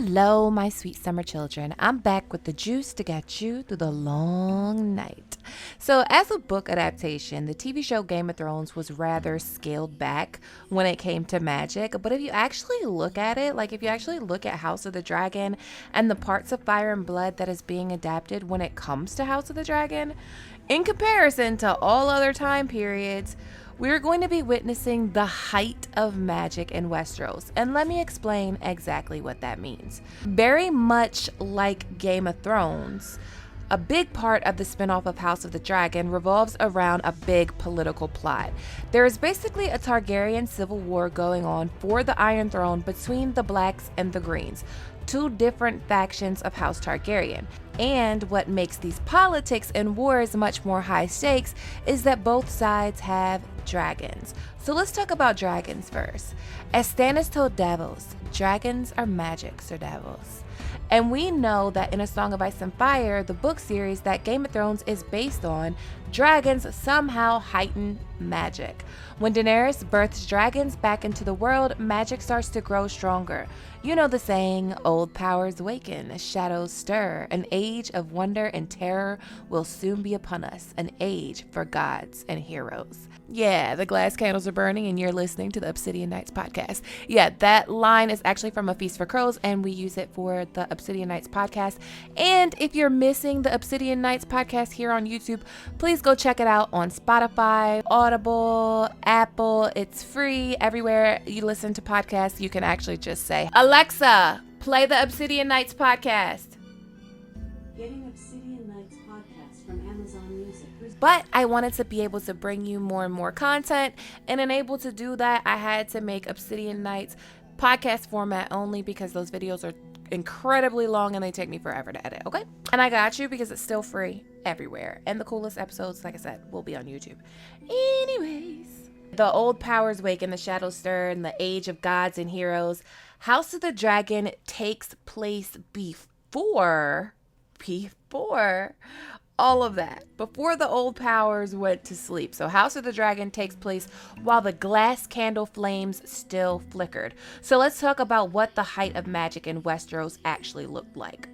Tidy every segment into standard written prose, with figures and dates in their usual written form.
Hello, my sweet summer children. I'm back with the juice to get you through the long night. So, as a book adaptation, the TV show Game of Thrones was rather scaled back when it came to magic. But if you actually look at it, if you actually look at House of the Dragon and the parts of Fire and Blood that is being adapted when it comes to House of the Dragon, in comparison to all other time periods, we're going to be witnessing the height of magic in Westeros, and let me explain exactly what that means. Very much like Game of Thrones, a big part of the spinoff of House of the Dragon revolves around a big political plot. There is basically a Targaryen civil war going on for the Iron Throne between the Blacks and the Greens, two different factions of House Targaryen. And what makes these politics and wars much more high stakes is that both sides have dragons. So let's talk about dragons first. As Stannis told Davos, dragons are magic, Sir Davos. And we know that in A Song of Ice and Fire, the book series that Game of Thrones is based on, dragons somehow heighten magic. When Daenerys births dragons back into the world, magic starts to grow stronger. You know the saying, old powers waken, shadows stir, an age of wonder and terror will soon be upon us, an age for gods and heroes. Yeah, the glass candles are burning and you're listening to the Obsidian Nights podcast. Yeah, that line is actually from A Feast for Crows and we use it for the Obsidian Nights podcast. And if you're missing the Obsidian Nights podcast here on YouTube, please go check it out on Spotify, Audible, Apple. It's free. Everywhere you listen to podcasts, you can actually just say, Alexa, play the Obsidian Nights podcast. Getting Obsidian Nights podcast from Amazon Music. But I wanted to be able to bring you more and more content, and unable to do that, I had to make Obsidian Nights podcast format only because those videos are incredibly long and they take me forever to edit, okay? And I got you because it's still free everywhere. And the coolest episodes, like I said, will be on YouTube. Anyways, the old powers wake and the shadows stir and the age of gods and heroes. House of the Dragon takes place before all of that, before the old powers went to sleep. So House of the Dragon takes place while the glass candle flames still flickered. So let's talk about what the height of magic in Westeros actually looked like.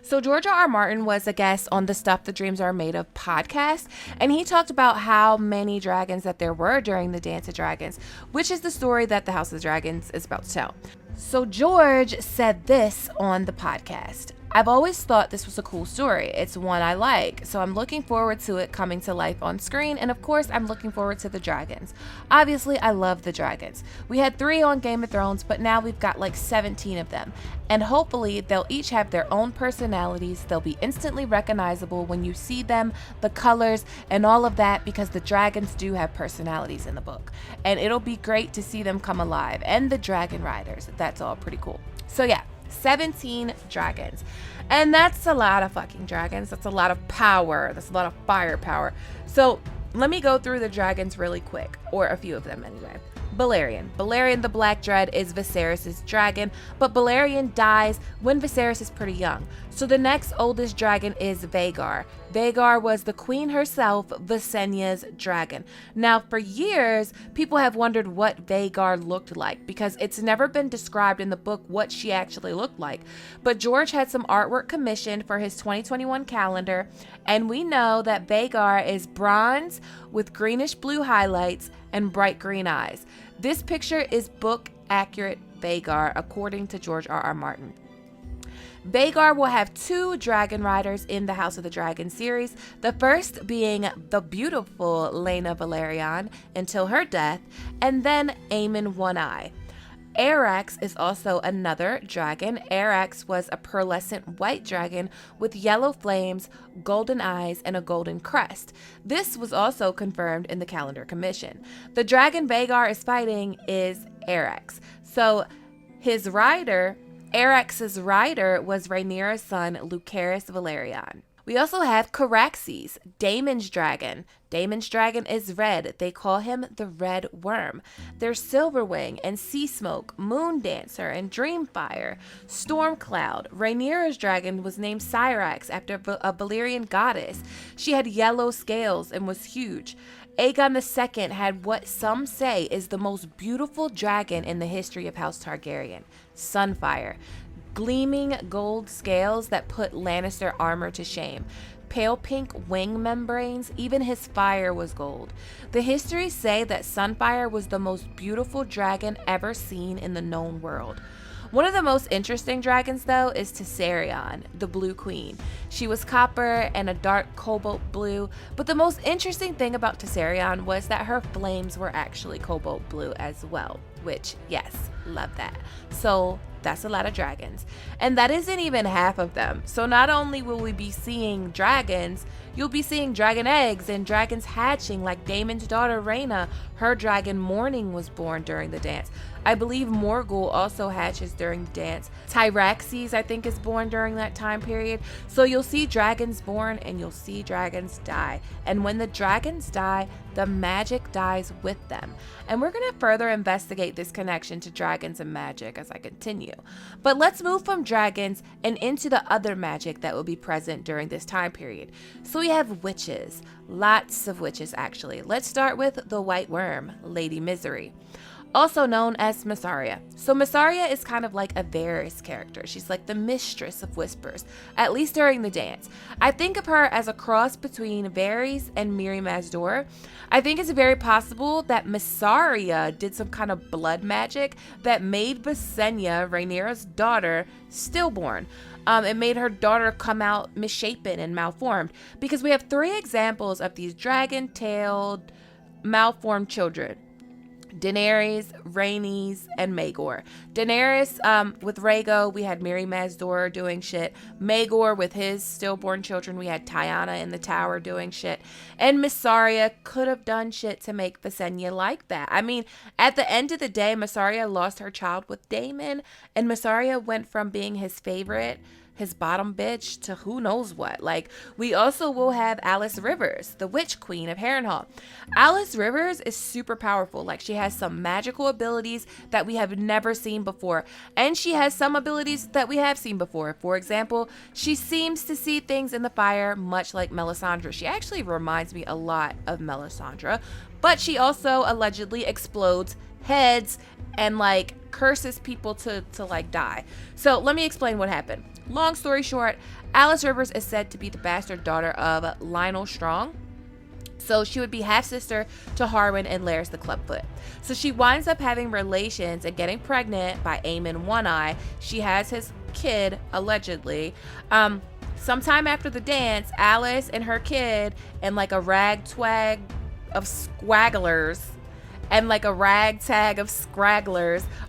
So George R.R. Martin was a guest on the Stuff the Dreams Are Made Of podcast, and he talked about how many dragons that there were during the Dance of Dragons, which is the story that the House of the Dragons is about to tell. So George said this on the podcast. I've always thought this was a cool story. It's one I like, so I'm looking forward to it coming to life on screen, and of course I'm looking forward to the dragons. Obviously, I love the dragons. We had 3 on Game of Thrones, but now we've got 17 of them, and hopefully they'll each have their own personalities. They'll be instantly recognizable when you see them, the colors, and all of that, because the dragons do have personalities in the book, and it'll be great to see them come alive, and the dragon riders. That's all pretty cool. So yeah, 17 dragons. And that's a lot of fucking dragons. That's a lot of power. That's a lot of firepower. So let me go through the dragons really quick, or a few of them anyway. Balerion the Black Dread is Viserys' dragon, but Balerion dies when Viserys is pretty young. So the next oldest dragon is Vhagar. Vhagar was the queen herself, Visenya's dragon. Now for years, people have wondered what Vhagar looked like because it's never been described in the book what she actually looked like. But George had some artwork commissioned for his 2021 calendar, and we know that Vhagar is bronze with greenish blue highlights and bright green eyes. This picture is book accurate Vhagar according to George R.R. Martin. Vhagar will have 2 dragon riders in the House of the Dragon series, the first being the beautiful Laena Velaryon until her death, and then Aemon One-Eye. Arax is also another dragon. Arax was a pearlescent white dragon with yellow flames, golden eyes, and a golden crest. This was also confirmed in the calendar commission. The dragon Vhagar is fighting is Arax. So his rider, Arax's rider, was Rhaenyra's son, Lucerys Velaryon. We also have Caraxes, Daemon's dragon. Daemon's dragon is red. They call him the Red Worm. There's Silverwing and Sea Smoke, Moon Dancer and Dreamfire, Stormcloud. Rhaenyra's dragon was named Syrax after a Valyrian goddess. She had yellow scales and was huge. Aegon II had what some say is the most beautiful dragon in the history of House Targaryen, Sunfire. gleaming gold scales that put Lannister armor to shame, pale pink wing membranes, even his fire was gold. The histories say that Sunfire was the most beautiful dragon ever seen in the known world. One of the most interesting dragons, though, is Targaryen, the Blue Queen. She was copper and a dark cobalt blue, but the most interesting thing about Targaryen was that her flames were actually cobalt blue as well, which, yes, love that. So that's a lot of dragons. And that isn't even half of them. So not only will we be seeing dragons, you'll be seeing dragon eggs and dragons hatching, like Daemon's daughter Rhaena. Her dragon Morning was born during the dance. I believe Morgul also hatches during the dance. Tyraxes, I think, is born during that time period. So you'll see dragons born and you'll see dragons die. And when the dragons die, the magic dies with them. And we're going to further investigate this connection to dragons and magic as I continue. But let's move from dragons and into the other magic that will be present during this time period. So we have witches. Lots of witches, actually. Let's start with the White Worm, Lady Misery, also known as Mysaria. So Mysaria is kind of like a Varys character. She's like the mistress of whispers, at least during the dance. I think of her as a cross between Varys and Mirri Maz Duur. I think it's very possible that Mysaria did some kind of blood magic that made Visenya, Rhaenyra's daughter, stillborn. It made her daughter come out misshapen and malformed, because we have 3 examples of these dragon-tailed, malformed children. Daenerys, Rhaenys, and Maegor. Daenerys, with Rhaego, we had Mirri Maz Duur doing shit. Maegor, with his stillborn children, we had Tyanna in the tower doing shit. And Mysaria could have done shit to make Visenya like that. I mean, at the end of the day, Mysaria lost her child with Daemon, and Mysaria went from being his favorite, his bottom bitch, to who knows what. Like, we also will have Alice Rivers, the Witch Queen of Harrenhal. Alice Rivers is super powerful. Like, she has some magical abilities that we have never seen before, and she has some abilities that we have seen before. For example, she seems to see things in the fire, much like Melisandre. She actually reminds me a lot of Melisandre, but she also allegedly explodes heads and like curses people to like die. So let me explain what happened. Long story short, Alice Rivers is said to be the bastard daughter of Lionel Strong. So she would be half-sister to Harwin and Larys the Clubfoot. So she winds up having relations and getting pregnant by Aemon One-Eye. She has his kid, allegedly. Sometime after the dance, Alice and her kid and like a ragtag of squagglers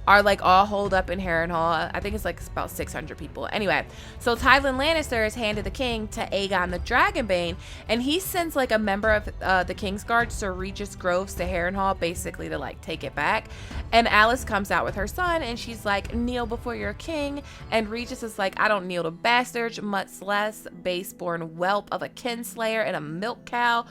are like all holed up in Harrenhal. I think it's like about 600 people. Anyway, so Tywin Lannister is handed the king to Aegon the Dragonbane, and he sends like a member of the Kingsguard, Sir Regis Groves, to Harrenhal, basically to like take it back. And Alice comes out with her son, and she's like, kneel before your king. And Regis is like, I don't kneel to bastards, much less baseborn whelp of a kinslayer and a milk cow.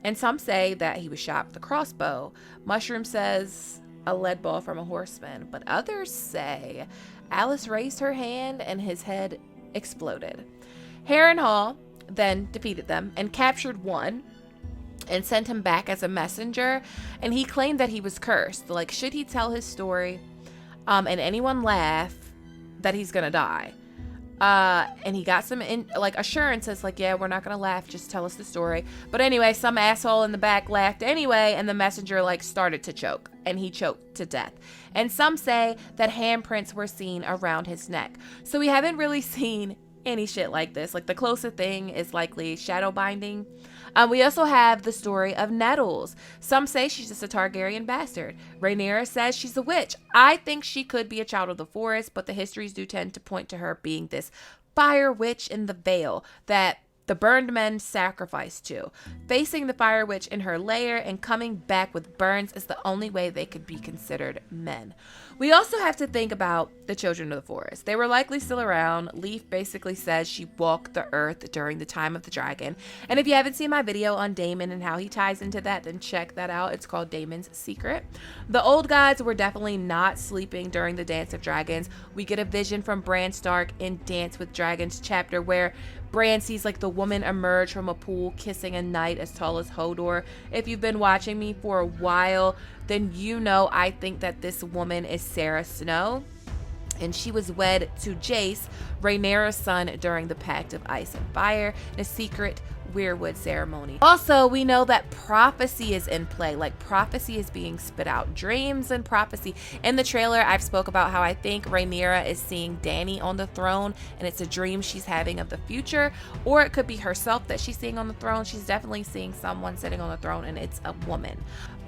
And some say that he was shot with a crossbow. Mushroom says a lead ball from a horseman, but others say Alice raised her hand and his head exploded. Harrenhal then defeated them and captured one and sent him back as a messenger, and he claimed that he was cursed. Like, should he tell his story and anyone laugh, that he's gonna die. And he got some assurances, like, yeah, we're not gonna laugh, just tell us the story. But anyway, some asshole in the back laughed anyway, and the messenger like started to choke, and he choked to death. And some say that handprints were seen around his neck. So we haven't really seen any shit like this. Like, the closest thing is likely shadow binding. We also have the story of Nettles. Some say she's just a Targaryen bastard. Rhaenyra says she's a witch. I think she could be a child of the forest, but the histories do tend to point to her being this fire witch in the Vale that the burned men sacrificed to. Facing the fire witch in her lair and coming back with burns is the only way they could be considered men. We also have to think about the children of the forest. They were likely still around. Leaf basically says she walked the earth during the time of the dragon. And if you haven't seen my video on Daemon and how he ties into that, then check that out. It's called Daemon's Secret. The old gods were definitely not sleeping during the Dance of Dragons. We get a vision from Bran Stark in Dance with Dragons chapter where Bran sees like the woman emerge from a pool kissing a knight as tall as Hodor. If you've been watching me for a while, then you know I think that this woman is Sarah Snow. and she was wed to Jace, Rhaenyra's son, during the Pact of Ice and Fire in a secret weirwood ceremony. Also, we know that prophecy is in play, like prophecy is being spit out, dreams and prophecy. In the trailer, I've spoke about how I think Rhaenyra is seeing Dany on the throne and it's a dream she's having of the future, or it could be herself that she's seeing on the throne. She's definitely seeing someone sitting on the throne and it's a woman.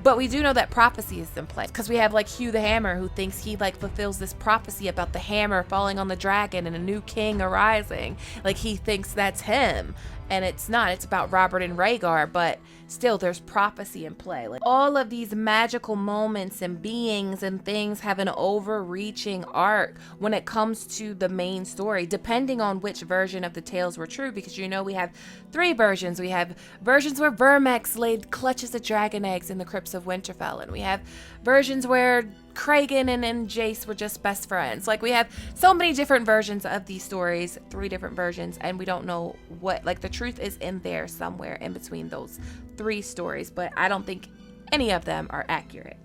But we do know that prophecy is in play because we have like Hugh the Hammer, who thinks he like fulfills this prophecy about the hammer falling on the dragon and a new king arising. Like he thinks that's him. And it's not. It's about Robert and Rhaegar, but still there's prophecy in play. Like all of these magical moments and beings and things have an overreaching arc when it comes to the main story, depending on which version of the tales were true, because you know we have 3 versions. We have versions where Vermex laid clutches of dragon eggs in the crypts of Winterfell, and we have versions where Kragan and Jace were just best friends. Like we have so many different versions of these stories, 3 different versions, and we don't know what, like the truth is in there somewhere in between those 3 stories, but I don't think any of them are accurate.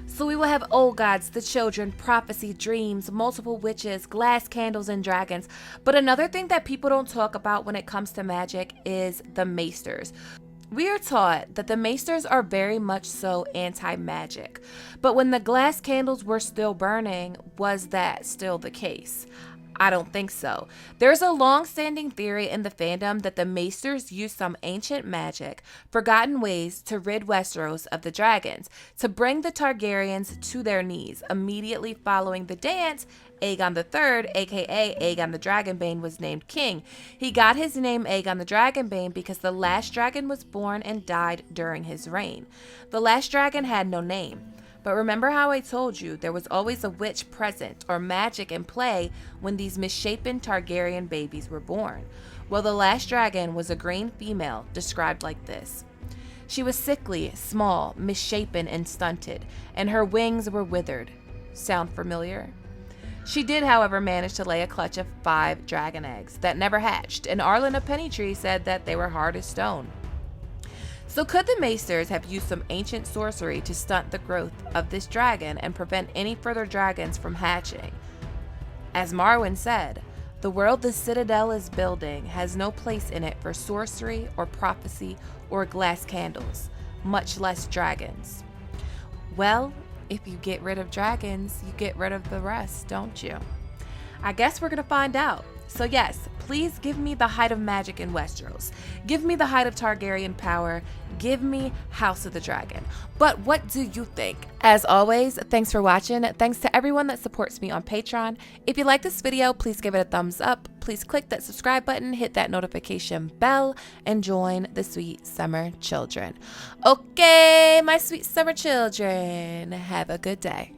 So we will have old gods, the children, prophecy, dreams, multiple witches, glass candles, and dragons. But another thing that people don't talk about when it comes to magic is the maesters. We are taught that the maesters are very much so anti-magic, but when the glass candles were still burning, was that still the case? I don't think so. There's a long-standing theory in the fandom that the maesters used some ancient magic, forgotten ways to rid Westeros of the dragons, to bring the Targaryens to their knees. Immediately following the dance, Aegon III, aka Aegon the Dragonbane, was named king. He got his name Aegon the Dragonbane because the last dragon was born and died during his reign. The last dragon had no name. But remember how I told you there was always a witch present or magic in play when these misshapen Targaryen babies were born? Well, the last dragon was a green female described like this. She was sickly, small, misshapen, and stunted, and her wings were withered. Sound familiar? She did, however, manage to lay a clutch of 5 dragon eggs that never hatched, and Arlen of Pennytree said that they were hard as stone. So could the maesters have used some ancient sorcery to stunt the growth of this dragon and prevent any further dragons from hatching? As Marwyn said, the world the Citadel is building has no place in it for sorcery or prophecy or glass candles, much less dragons. Well, if you get rid of dragons, you get rid of the rest, don't you? I guess we're gonna find out. So yes, please give me the height of magic in Westeros. Give me the height of Targaryen power. Give me House of the Dragon. But what do you think? As always, thanks for watching. Thanks to everyone that supports me on Patreon. If you like this video, please give it a thumbs up. Please click that subscribe button, hit that notification bell, and join the sweet summer children. Okay, my sweet summer children, have a good day.